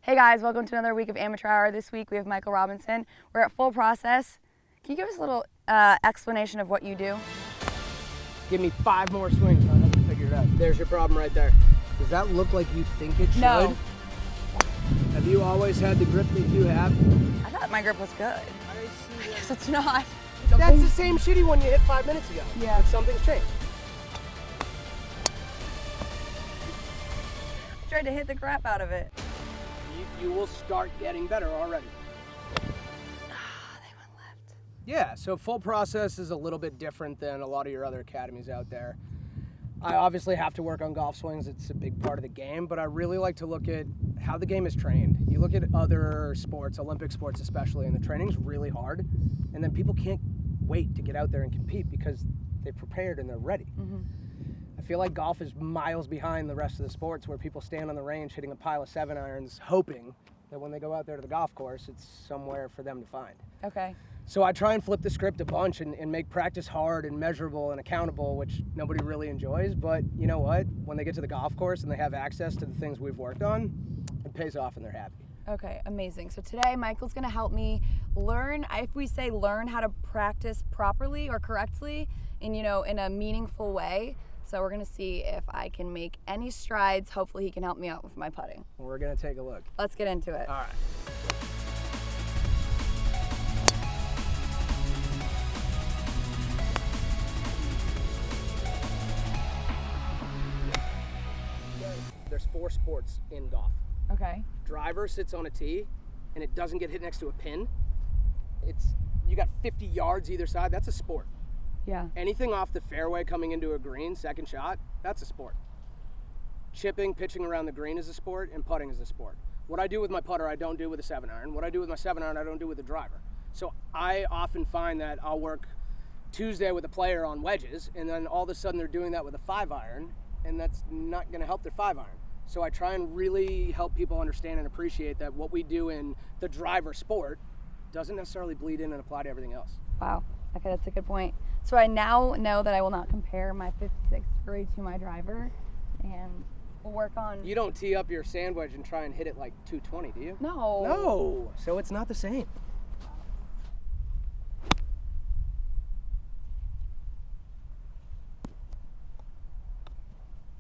Hey guys, welcome to another week of Amateur Hour. This week we have Michael Robinson. We're at Full Process. Can you give us a little explanation of what you do? Give me 5 more swings and I'll have to figure it out. There's your problem right there. Does that look like you think it should? No. Have you always had the grip that you have? I thought my grip was good. I guess it's not. That's the same shitty one you hit 5 minutes ago. Yeah. But something's changed. I tried to hit the crap out of it. You will start getting better already. They went left. Yeah, so Full Process is a little bit different than a lot of your other academies out there. I obviously have to work on golf swings. It's a big part of the game, but I really like to look at how the game is trained. You look at other sports, Olympic sports especially, and the training's really hard, and then people can't wait to get out there and compete because they've prepared and they're ready. Mm-hmm. I feel like golf is miles behind the rest of the sports where people stand on the range hitting a pile of 7-irons hoping that when they go out there to the golf course, it's somewhere for them to find. Okay. So I try and flip the script a bunch and make practice hard and measurable and accountable, which nobody really enjoys. But you know what? When they get to the golf course and they have access to the things we've worked on, it pays off and they're happy. Okay, amazing. So today Michael's gonna help me learn, if we say learn how to practice properly or correctly in a meaningful way. So we're gonna see if I can make any strides. Hopefully he can help me out with my putting. We're gonna take a look. Let's get into it. All right. There's 4 sports in golf. Okay. Driver sits on a tee and it doesn't get hit next to a pin. You got 50 yards either side, that's a sport. Yeah. Anything off the fairway coming into a green, second shot, that's a sport. Chipping, pitching around the green is a sport, and putting is a sport. What I do with my putter, I don't do with a 7-iron. What I do with my 7-iron, I don't do with a driver. So I often find that I'll work Tuesday with a player on wedges, and then all of a sudden they're doing that with a 5-iron, and that's not gonna help their 5-iron. So I try and really help people understand and appreciate that what we do in the driver sport doesn't necessarily bleed in and apply to everything else. Wow. Okay, that's a good point. So I now know that I will not compare my 56th degree to my driver, and we'll work on... You don't tee up your sand wedge and try and hit it like 220, do you? No. No, so it's not the same.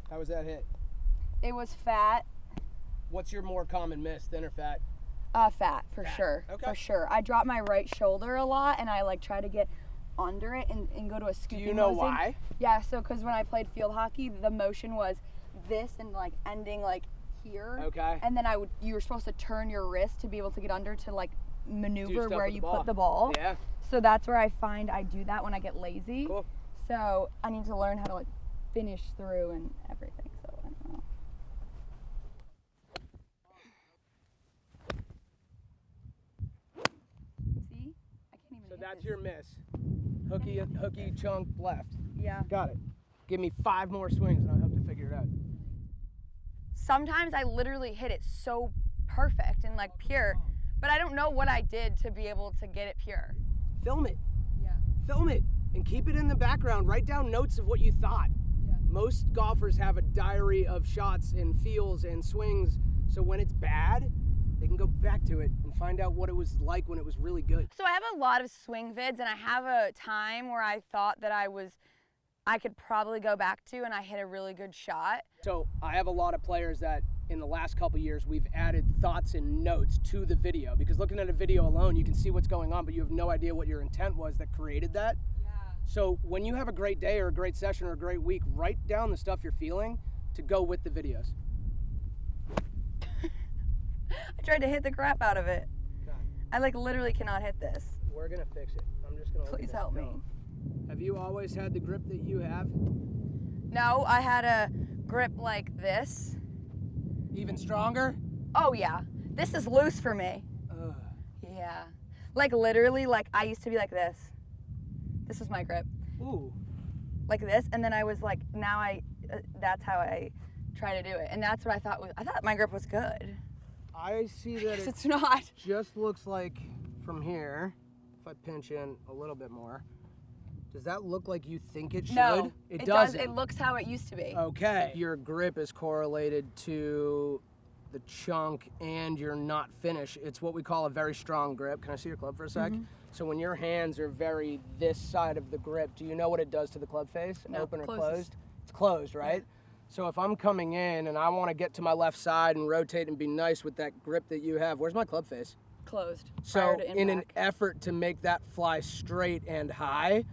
How was that hit? It was fat. What's your more common miss, thin or fat? Fat, for sure. Okay. For sure. I drop my right shoulder a lot, and I try to get under it and go to a scooping Do you know motion. why? Yeah, so because when I played field hockey, the motion was this and ending here. Okay. And then you were supposed to turn your wrist to be able to get under to maneuver stuff where with you the ball. put the ball. Yeah. So that's where I find I do that when I get lazy. Cool. So I need to learn how to finish through and everything. So I don't know. See? I can't even So hit that's this. your miss. Hooky chunk left. Yeah. Got it. Give me 5 more swings and I'll help you figure it out. Sometimes I literally hit it so perfect and pure, but I don't know what I did to be able to get it pure. Film it. Yeah. Film it and keep it in the background. Write down notes of what you thought. Yeah. Most golfers have a diary of shots and feels and swings, so when it's bad, they can go back to it and find out what it was like when it was really good. So I have a lot of swing vids, and I have a time where I thought that I could probably go back to, and I hit a really good shot. So I have a lot of players that in the last couple years we've added thoughts and notes to the video, because looking at a video alone you can see what's going on, but you have no idea what your intent was that created that. Yeah. So when you have a great day or a great session or a great week, write down the stuff you're feeling to go with the videos. I tried to hit the crap out of it. Okay. I literally cannot hit this. We're gonna fix it. I'm just gonna Please help me. Have you always had the grip that you have? No, I had a grip like this. Even stronger? Oh yeah, this is loose for me. Ugh. Yeah, literally, I used to be like this. This was my grip. Ooh. Like this, and then I was now that's how I try to do it, and that's what I thought my grip was good. I see that It's not. just looks like from here, if I pinch in a little bit more, does that look like you think it should? No, it doesn't. It looks how it used to be. Okay. Your grip is correlated to the chunk and you're not finished, it's what we call a very strong grip. Can I see your club for a sec? So when your hands are very this side of the grip, do you know what it does to the club face? No, Open or closes. closed? It's closed, right? So if I'm coming in and I want to get to my left side and rotate and be nice with that grip that you have, where's my club face? Closed. So prior to in an impact. effort to make that fly straight and high,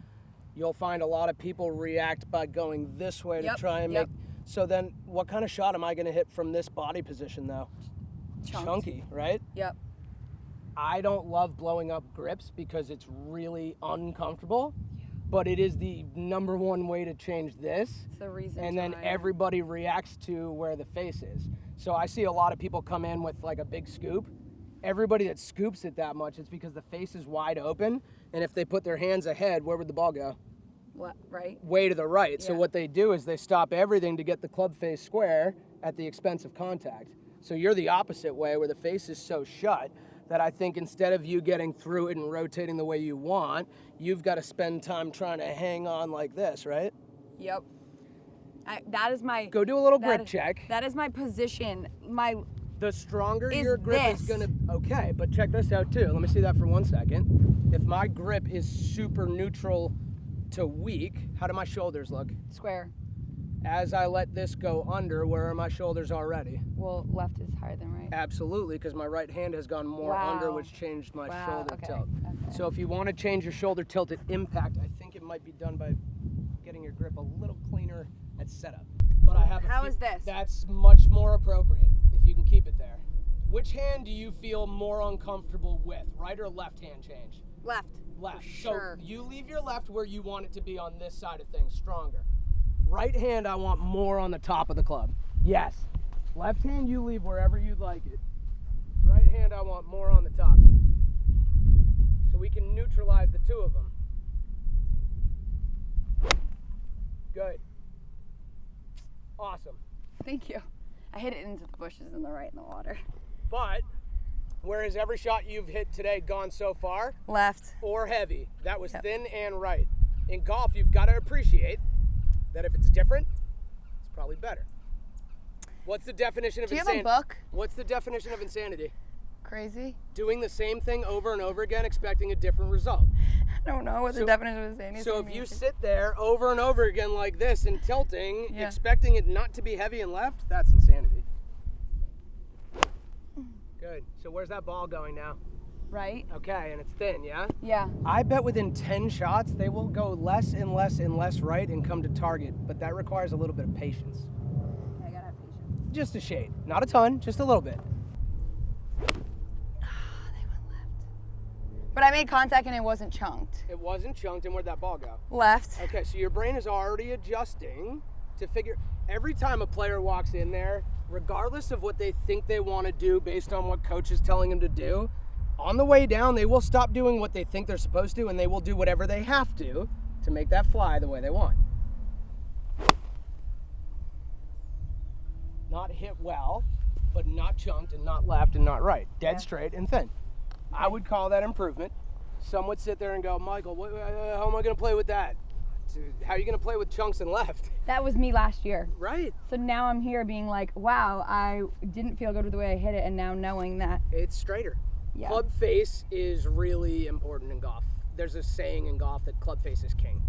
you'll find a lot of people react by going this way to Yep, try and yep. make. So then what kind of shot am I going to hit from this body position though? Chunked. Chunky, right? Yep. I don't love blowing up grips because it's really uncomfortable, but it is the number one way to change this. It's the reason. And then why. everybody reacts to where the face is. So I see a lot of people come in with like a big scoop. Everybody that scoops it that much, it's because the face is wide open. And if they put their hands ahead, where would the ball go? What, right? Way to the right. So Yeah. what they do is they stop everything to get the club face square at the expense of contact. So you're the opposite way, where the face is so shut that I think instead of you getting through it and rotating the way you want, you've got to spend time trying to hang on like this, right? Yep. That is my. Go do a little that grip is- check. That is my position. My. The stronger Is your grip is this. gonna, okay, but check this out too. Let me see that for 1 second. If my grip is super neutral to weak, how do my shoulders look? Square. As I let this go under, where are my shoulders already? Well, left is higher than right. Absolutely, because my right hand has gone more Wow. under, which changed my Wow, shoulder okay, tilt. okay. So if you want to change your shoulder tilt at impact, I think it might be done by getting your grip a little cleaner at setup. But I have. How is this? That's much more appropriate if you can keep it there. Which hand do you feel more uncomfortable with? Right or left hand change? Left. Left. For So sure. you leave your left where you want it to be on this side of things, stronger. Right hand, I want more on the top of the club. Yes. Left hand, you leave wherever you'd like it. Right hand, I want more on the top. So we can neutralize the two of them. Good. Awesome. Thank you. I hit it into the bushes in the right in the water. But, whereas every shot you've hit today gone so far, Left. or heavy, that was Yep. thin and right. In golf, you've got to appreciate that if it's different, it's probably better. What's the definition of Do you have a insanity? book? What's the definition of insanity? Crazy? Doing the same thing over and over again, expecting a different result. I don't know what the So- definition of insanity is. So if you sit there over and over again like this and tilting, Yeah. expecting it not to be heavy and left, that's insanity. Good. So where's that ball going now? Right? Okay, and it's thin, yeah? Yeah. I bet within 10 shots, they will go less and less and less right and come to target, but that requires a little bit of patience. I gotta have patience. Just a shade. Not a ton, just a little bit. They went left. But I made contact and it wasn't chunked. It wasn't chunked, and where'd that ball go? Left. Okay, so your brain is already adjusting to figure, every time a player walks in there, regardless of what they think they want to do based on what coach is telling them to do, on the way down, they will stop doing what they think they're supposed to, and they will do whatever they have to make that fly the way they want. Not hit well, but not chunked and not left and not right. Dead Yeah. straight and thin. I would call that improvement. Some would sit there and go, Michael, how am I going to play with that? How are you going to play with chunks and left? That was me last year. Right. So now I'm here being like, wow, I didn't feel good with the way I hit it, and now knowing that, It's straighter. yeah. Club face is really important in golf. There's a saying in golf that club face is king.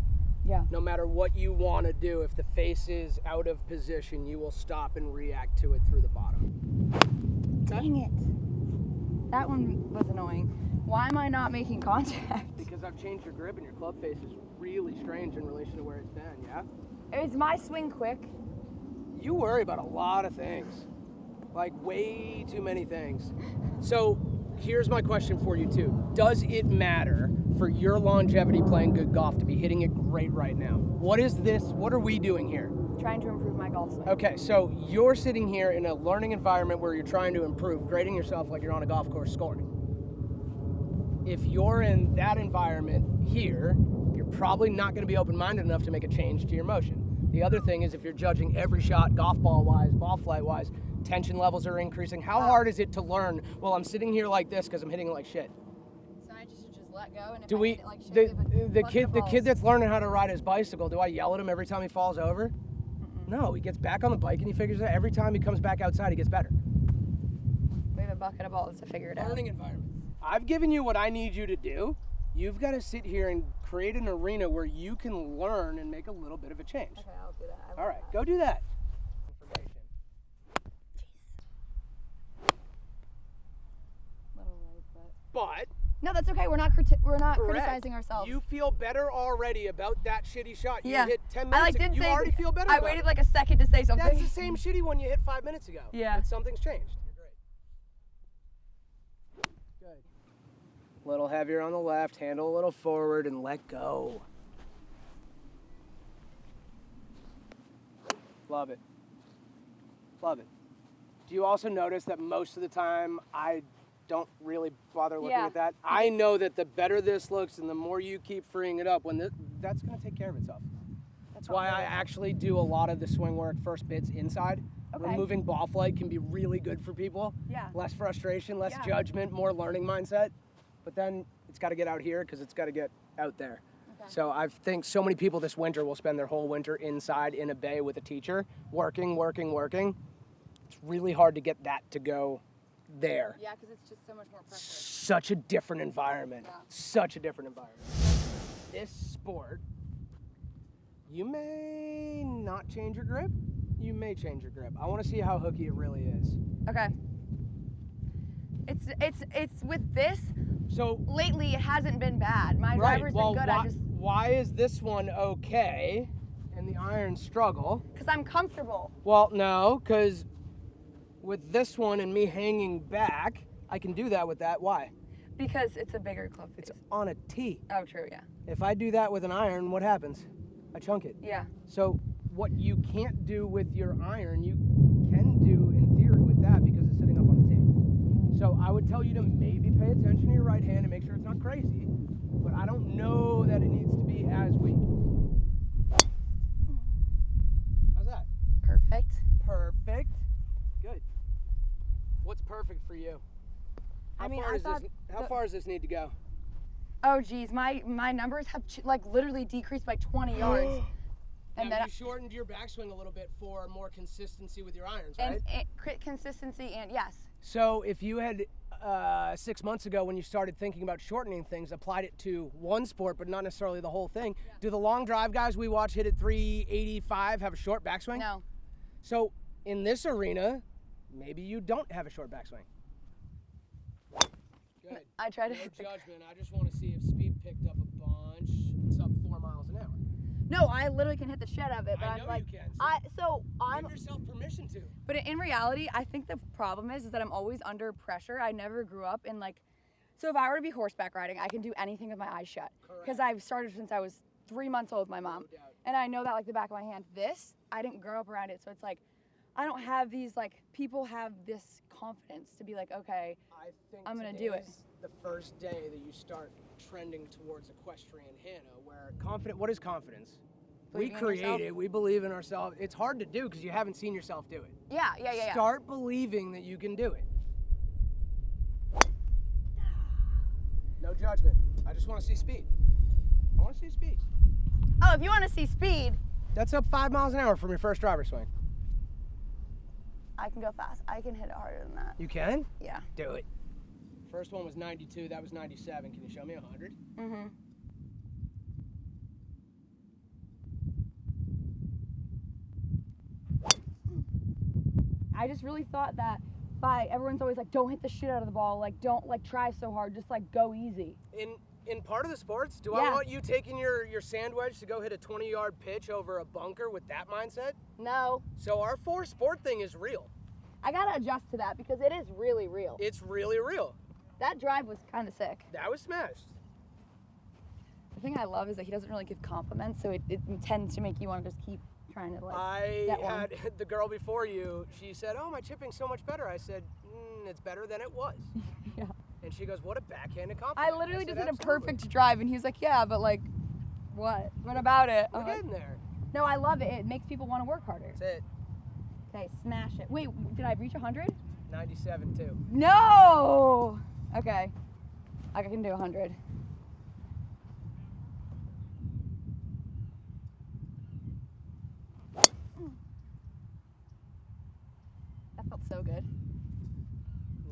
Yeah. No matter what you want to do, if the face is out of position, you will stop and react to it through the bottom. Dang it. That one was annoying. Why am I not making contact? Because I've changed your grip and your club face is really strange in relation to where it's been, yeah? Is my swing quick? You worry about a lot of things. Like way too many things. So here's my question for you too. Does it matter for your longevity playing good golf to be hitting it great right now? What is this? What are we doing here? Trying to improve my golf swing. Okay, so you're sitting here in a learning environment where you're trying to improve, grading yourself like you're on a golf course scoring. If you're in that environment here, you're probably not going to be open-minded enough to make a change to your motion. The other thing is if you're judging every shot golf ball-wise, ball flight-wise, tension levels are increasing. How hard is it to learn, well, I'm sitting here like this because I'm hitting it like shit? So I just let go, and if Do I we, hit it like shit, the kid that's learning how to ride his bicycle, do I yell at him every time he falls over? No, he gets back on the bike and he figures it out. Every time he comes back outside, he gets better. bucket of balls to figure it out. Learning environment. I've given you what I need you to do. You've got to sit here and create an arena where you can learn and make a little bit of a change. Okay, I'll do that. All right, go do that. Information. Little right, But no, that's okay. We're not correct. criticizing ourselves. You feel better already about that shitty shot you hit 10 minutes I ago. didn't You say already feel better I about waited it. like a second to say something. That's the same shitty one you hit 5 minutes ago. Yeah. But something's changed. You're great. Good. A little heavier on the left, handle a little forward, and let go. Love it. Love it. Do you also notice that most of the time I don't really bother looking at that? I know that the better this looks and the more you keep freeing it up, that's going to take care of itself. That's why I actually do a lot of the swing work first bits inside. Okay. Removing ball flight can be really good for people. Yeah. Less frustration, less judgment, more learning mindset. But then it's got to get out here because it's got to get out there. Okay. So I think so many people this winter will spend their whole winter inside in a bay with a teacher, working. It's really hard to get that to go there. Yeah, because it's just so much more pressure. Such a different environment. Yeah. Such a different environment. This sport, you may not change your grip. You may change your grip. I want to see how hooky it really is. Okay. It's with this. So lately, it hasn't been bad. My driver's been good. Why is this one okay and the iron struggle? Because I'm comfortable. Well, no, because with this one and me hanging back, I can do that with that. Why? Because it's a bigger club face. It's on a tee. Oh, true, yeah. If I do that with an iron, what happens? I chunk it. Yeah. So what you can't do with your iron, you can do in theory with that because it's sitting up on a tee. So I would tell you to maybe pay attention to your right hand and make sure it's not crazy, but I don't know that it needs to be as weak. How's that? Perfect. Perfect. Good. What's perfect for you? How far does this need to go? Oh, geez, my numbers have literally decreased by 20 yards. And then you shortened your backswing a little bit for more consistency with your irons, right? And consistency and yes. So if you had 6 months ago when you started thinking about shortening things, applied it to one sport but not necessarily the whole thing, do the long drive guys we watch hit at 385 have a short backswing? No. So in this arena, maybe you don't have a short backswing. Good. I try to No judgment. I just want to see if speed picked up a bunch. It's up 4 miles an hour. No, I literally can hit the shit out of it, but I know I'm you can. I'm Give yourself permission to. But in reality, I think the problem is that I'm always under pressure. I never grew up in so if I were to be horseback riding, I can do anything with my eyes shut. Because I've started since I was 3 months old with my mom. No doubt. And I know that like the back of my hand. This, I didn't grow up around it, so it's like I don't have these people have this confidence to be like, okay, I'm gonna do it. The first day that you start trending towards equestrian Hannah, where what is confidence? Believing We in create yourself. it, we believe in ourselves. It's hard to do because you haven't seen yourself do it. Yeah. Start believing that you can do it. No judgment. I just want to see speed. I want to see speed. Oh, if you want to see speed, That's up 5 miles an hour from your first driver swing. I can go fast. I can hit it harder than that. You can? Yeah. Do it. First one was 92, that was 97. Can you show me 100? Mm-hmm. I just really thought that everyone's always like, don't hit the shit out of the ball, don't try so hard, just go easy. In part of the sports, do I want you taking your sand wedge to go hit a 20-yard pitch over a bunker with that mindset? No. So our sport thing is real. I gotta adjust to that because it is really real. It's really real. That drive was kind of sick. That was smashed. The thing I love is that he doesn't really give compliments, so it tends to make you want to just keep trying to get one. I had the girl before you, she said, oh, my chipping's so much better. I said, it's better than it was. Yeah. And she goes, what a backhanded compliment. I literally said, just hit a "Absolutely." perfect drive, and he was like, yeah, but what? What about it? We're getting there. No, I love it. It makes people want to work harder. That's it. Okay, smash it. Wait, did I reach 100? 97 too. No! Okay. I can do 100. That felt so good.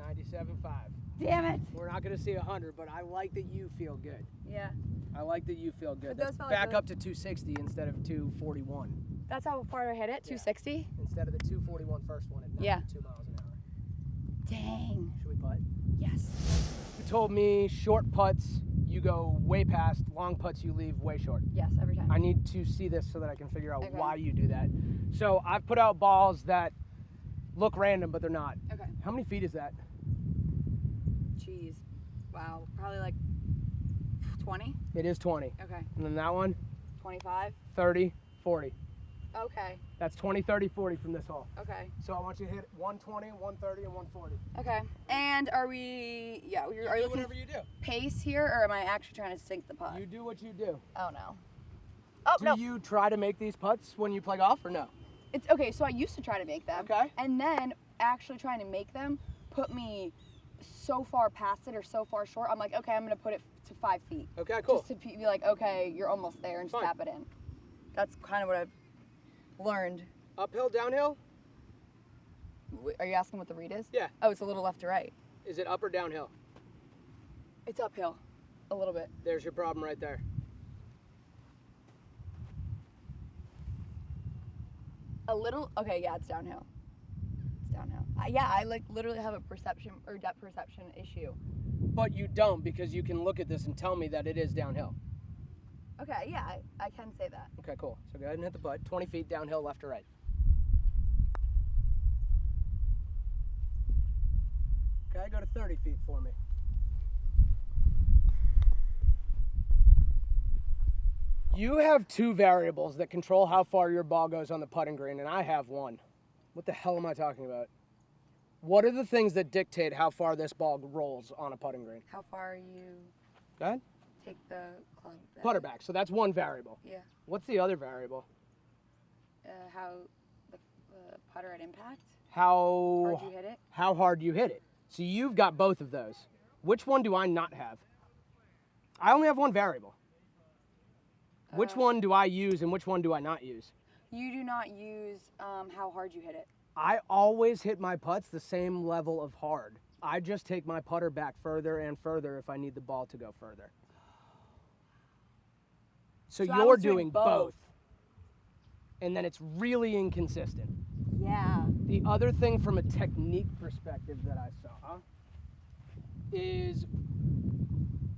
97.5. Damn it. We're not going to see 100, but I like that you feel good. Yeah. I like that you feel good. But those That's felt like back really- up to 260 instead of 241. That's how far I hit it? 260? Instead of the 241 first one at 92 Yeah. miles an hour. Dang. Should we putt? Yes. You told me short putts you go way past, long putts you leave way short. Yes, every time. I need to see this so that I can figure out Okay. why you do that. So I've put out balls that look random, but they're not. Okay. How many feet is that? Jeez. Wow. Probably like 20? It is 20. Okay. And then that one, 25? 30, 40. Okay. That's 20, 30, 40 from this hole. Okay. So I want you to hit 120, 130, and 140. Okay. And are we, yeah, are you looking whatever you do. pace here, or am I actually trying to sink the putt? You do what you do. Oh, no. Oh, Do no. you try to make these putts when you play golf or no? It's okay, so I used to try to make them. Okay. And then actually trying to make them put me so far past it or so far short. I'm like, okay, I'm going to put it to 5 feet. Okay, cool. Just to be like, okay, you're almost there, and just Fine. tap it in. That's kind of what I've learned. Uphill, downhill? Are you asking what the read is? Yeah. Oh, it's a little left to right. Is it up or downhill? It's uphill a little bit. There's your problem right there. A little, okay, yeah, it's downhill. It's downhill. Yeah, I like literally have a perception or depth perception issue. But you don't, because you can look at this and tell me that it is downhill. Okay, yeah, I can say that. Okay, cool. So go ahead and hit the putt. 20 feet downhill, left to right. Okay, go to 30 feet for me. You have two variables that control how far your ball goes on the putting green, and I have one. What the hell am I talking about? What are the things that dictate how far this ball rolls on a putting green? How far you Go ahead. take the club back? Putter back. So that's one variable. Yeah. What's the other variable? How the putter at impact? How Hard you hit it? How hard you hit it. So you've got both of those. Which one do I not have? I only have one variable. Which one do I use and which one do I not use? You do not use how hard you hit it. I always hit my putts the same level of hard. I just take my putter back further and further if I need the ball to go further. So I you're was doing both. And then it's really inconsistent. Yeah. The other thing from a technique perspective that I saw is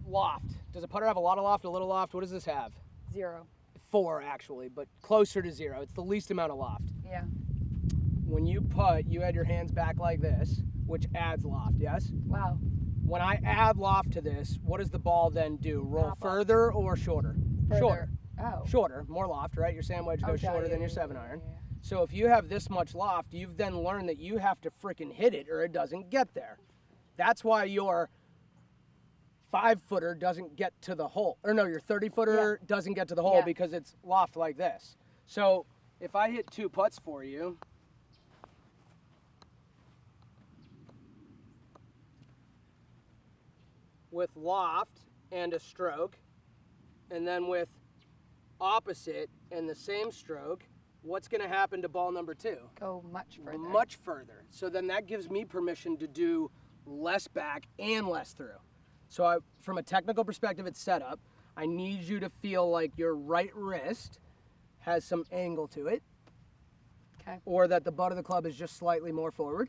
loft. Does a putter have a lot of loft, a little loft? What does this have? 0. 4 actually, but closer to 0. It's the least amount of loft. Yeah. When you putt, you had your hands back like this, which adds loft, yes? Wow. When I add loft to this, what does the ball then do? Roll Pop up. further or shorter? Further. Shorter. Oh. Shorter, more loft, right? Your sand wedge goes Okay, shorter yeah, than your yeah, 7-iron. yeah. So if you have this much loft, you've then learned that you have to freaking hit it or it doesn't get there. That's why your 5-footer doesn't get to the hole. Or no, your 30-footer doesn't get to the hole Yeah. because it's loft like this. So if I hit 2 putts for you, with loft and a stroke, and then with opposite and the same stroke, what's going to happen to ball number 2? Go much further. Much further. So then that gives me permission to do less back and less through. So from a technical perspective, it's set up. I need you to feel like your right wrist has some angle to it, Okay. or that the butt of the club is just slightly more forward,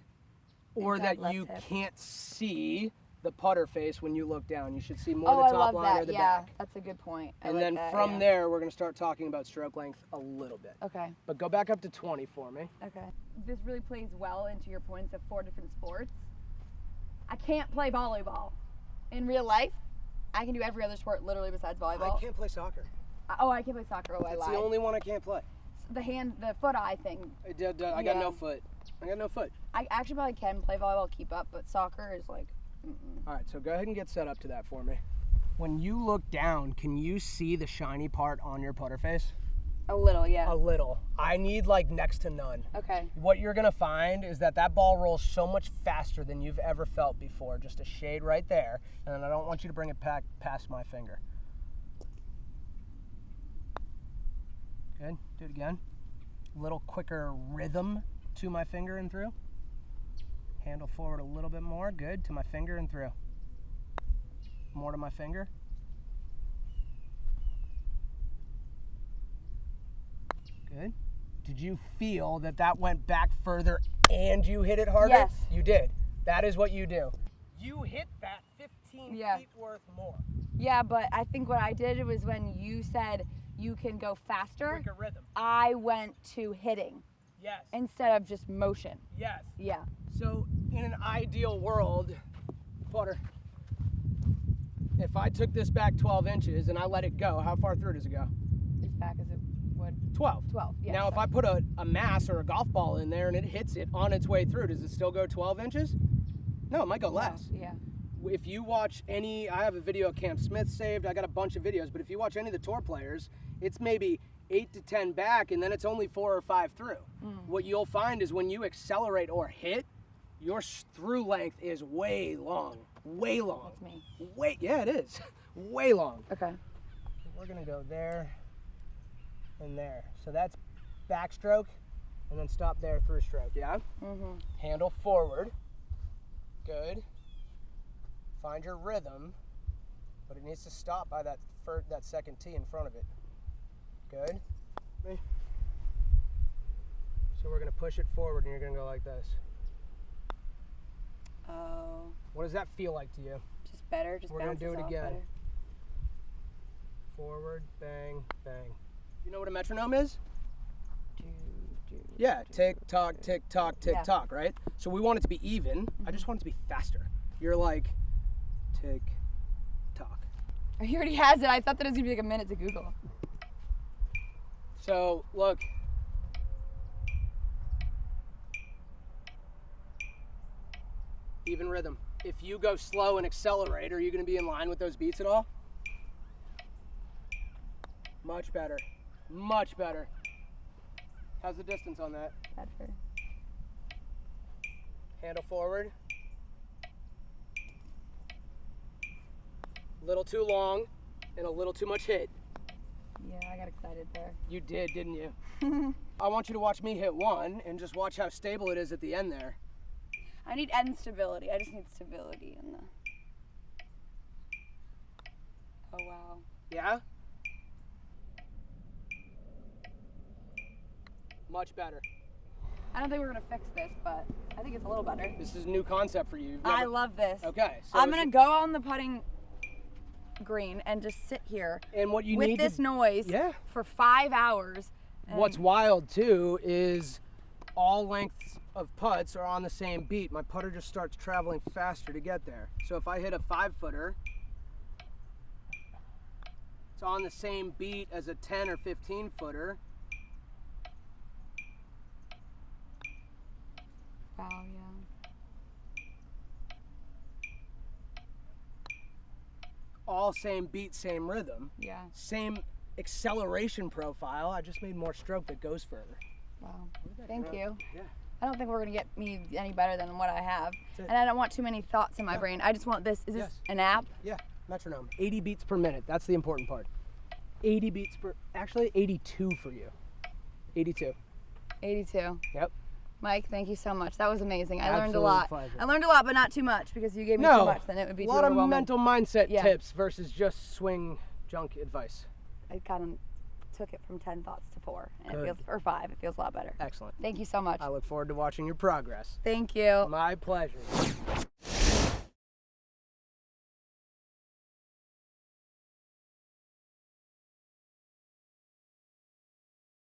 or Inside that left you hip. can't see the putter face when you look down. You should see more Oh, the I top love line or that. the Yeah, back. that's a good point. I And like then that, from yeah. there, we're going to start talking about stroke length a little bit. Okay. But go back up to 20 for me. Okay. This really plays well into your points of 4 different sports. I can't play volleyball. In real life, I can do every other sport literally besides volleyball. I can't play soccer. I can play soccer. Oh, I That's lied. the only one I can't play. The foot-eye thing. I got Yeah. no foot. I got no foot. I actually probably can play volleyball, keep up, but soccer is like, All right, so go ahead and get set up to that for me. When you look down, can you see the shiny part on your putter face? a little, yeah. A little. I need like next to none. Okay. What you're gonna find is that ball rolls so much faster than you've ever felt before. Just a shade right there, and then I don't want you to bring it back past my finger. Good. Do it again. Little quicker rhythm to my finger and through. Handle forward a little bit more. Good. To my finger and through. More to my finger. Good. Did you feel that that went back further and you hit it harder? Yes. You did. That is what you do. You hit that 15 Yeah. feet worth more. Yeah, but I think what I did was when you said you can go faster, Quicker rhythm. I went to hitting Yes. instead of just motion. Yes. Yeah. So in an ideal world, putter, if I took this back 12 inches and I let it go, how far through does it go? As back as it would. 12. 12, yeah. Now, if I put a mass or a golf ball in there and it hits it on its way through, does it still go 12 inches? No, it might go less. Yeah. If you watch any, I have a video of Cam Smith saved, I got a bunch of videos, but if you watch any of the tour players, it's maybe 8 to 10 back and then it's only 4 or 5 through. What you'll find is when you accelerate or hit, your through length is way long. Way long. That's me. Yeah, it is. Way long. Okay. We're gonna go there and there. So that's backstroke and then stop there, through stroke, yeah? Mm-hmm. Handle forward. Good. Find your rhythm, but it needs to stop by that second tee in front of it. Good. So we're gonna push it forward and you're gonna go like this. Oh. What does that feel like to you? Just better. Just We're gonna bounces do it off again. better. Forward, bang, bang. You know what a metronome is? Do, do, Yeah, do, tick tock, tick tock, tick Yeah. tock, right? So we want it to be even. I just want it to be faster. You're like, tick tock. He already has it. I thought that it was gonna be like a minute to Google. So look. Even rhythm. If you go slow and accelerate, are you going to be in line with those beats at all? Much better. Much better. How's the distance on that? Better. Handle forward. Little too long and a little too much hit. Yeah, I got excited there. You did, didn't you? I want you to watch me hit one and just watch how stable it is at the end there. I need end stability. I just need stability in the. Oh wow. Yeah? Much better. I don't think we're gonna fix this, but I think it's a little better. This is a new concept for you. You've I never- love this. Okay. So I'm gonna go on the putting green and just sit here And what you with need this to, noise Yeah. for 5 hours. and- What's wild too is all lengths of putts are on the same beat. My putter just starts traveling faster to get there. So if I hit a 5-footer, it's on the same beat as a 10 or 15-footer. Wow, yeah. All same beat, same rhythm, Yeah. same acceleration profile. I just made more stroke that goes further. Wow. Thank you. Yeah. I don't think we're gonna get me any better than what I have. That's it. And I don't want too many thoughts in my brain. I just want this. Is this Yes. an app? Yeah, metronome. 80 beats per minute. That's the important part. 80 beats per, actually 82 for you. 82. 82. Yep. Mike, thank you so much. That was amazing. I learned a Absolute lot. pleasure. I learned a lot, but not too much because you gave me too No, much, then it would be a too lot of overwhelming. mental mindset Yeah. tips versus just swing junk advice. I kind of took it from 10 thoughts to 4, and it Good. feels, or 5. It feels a lot better. Excellent. Thank you so much. I look forward to watching your progress. Thank you. My pleasure.